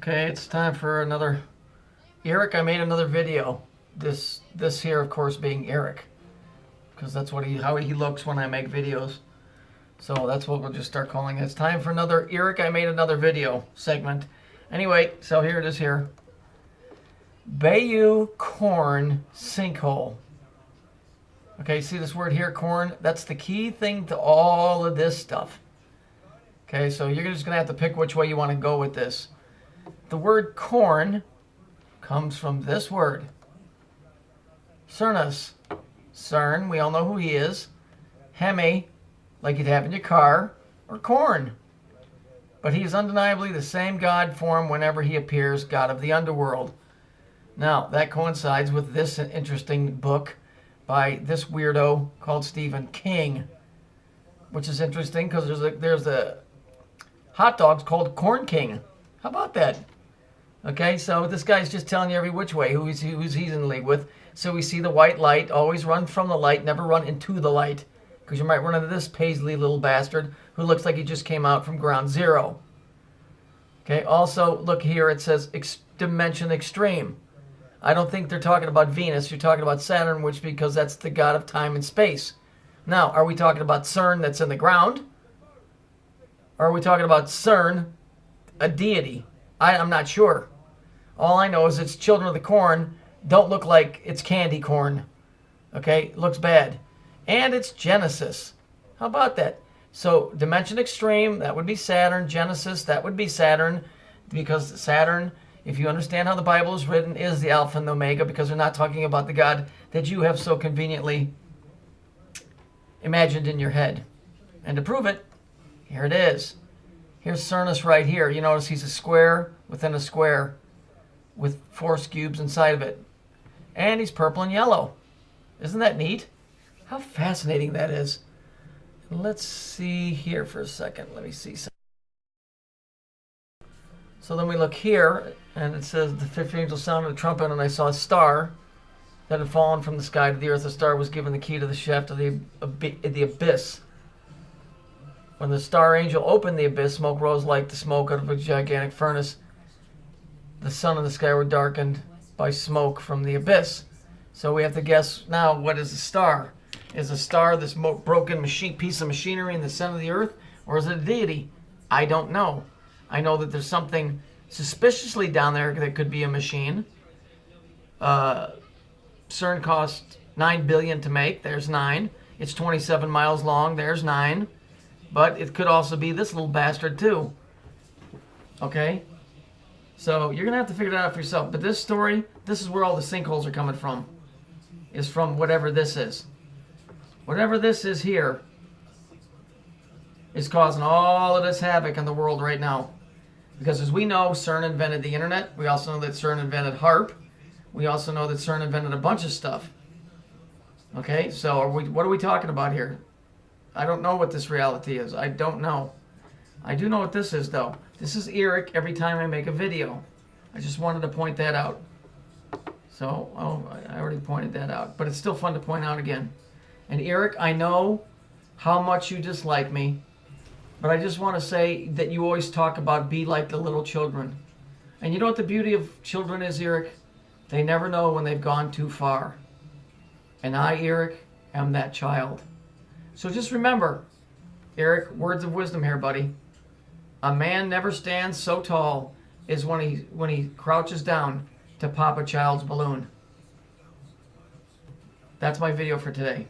Okay, it's time for another Eric. I made another video. This here, of course, being Eric, because that's what how he looks when I make videos. So that's what we'll just start calling it. It's time for another Eric. I made another video segment. Anyway, so here it is here. Bayou corn sinkhole. Okay, see this word here, corn? That's the key thing to all of this stuff. Okay, so you're just going to have to pick which way you want to go with this. The word corn comes from this word. Cernus. Cern, we all know who he is. Hemi, like you'd have in your car, or corn. But he is undeniably the same God form whenever he appears, God of the underworld. Now, that coincides with this interesting book by this weirdo called Stephen King, which is interesting because there's a hot dogs called Corn King. How about that? Okay, so this guy's just telling you every which way who's he's in league with. So we see the white light. Always run from the light, never run into the light, because you might run into this paisley little bastard who looks like he just came out from ground zero. Okay, also look here, it says dimension extreme. I don't think they're talking about Venus. You're talking about Saturn, which because that's the god of time and space. Now, are we talking about CERN that's in the ground? Or are we talking about CERN, a deity? I'm not sure. All I know is it's children of the corn don't look like it's candy corn. Okay, it looks bad. And it's Genesis. How about that? So dimension extreme, that would be Saturn. Genesis, that would be Saturn, because Saturn, if you understand how the Bible is written, is the Alpha and the Omega, because they're not talking about the God that you have so conveniently imagined in your head. And to prove it, here it is. Here's Cernus right here. You notice he's a square within a square with 4 cubes inside of it. And he's purple and yellow. Isn't that neat? How fascinating that is. Let's see here for a second. Let me see something. So then we look here, and it says, the fifth angel sounded a trumpet, and I saw a star that had fallen from the sky to the earth. The star was given the key to the shaft of the abyss. When the star angel opened the abyss, smoke rose like the smoke out of a gigantic furnace. The sun and the sky were darkened by smoke from the abyss. So we have to guess now, what is a star? Is a star this broken piece of machinery in the center of the earth, or is it a deity? I don't know. I know that there's something suspiciously down there that could be a machine. CERN cost $9 billion to make. There's 9. It's 27 miles long. There's 9. But it could also be this little bastard too. Okay? So you're going to have to figure that out for yourself. But this story, this is where all the sinkholes are coming from. Is from whatever this is. Whatever this is here is causing all of this havoc in the world right now. Because as we know, CERN invented the internet. We also know that CERN invented HARP. We also know that CERN invented a bunch of stuff. Okay, so what are we talking about here? I don't know what this reality is. I don't know. I do know what this is, though. This is Eric every time I make a video. I just wanted to point that out. So, I already pointed that out. But it's still fun to point out again. And Eric, I know how much you dislike me. But I just want to say that you always talk about be like the little children. And you know what the beauty of children is, Eric? They never know when they've gone too far. And I, Eric, am that child. So just remember, Eric, words of wisdom here, buddy. A man never stands so tall as when he crouches down to pop a child's balloon. That's my video for today.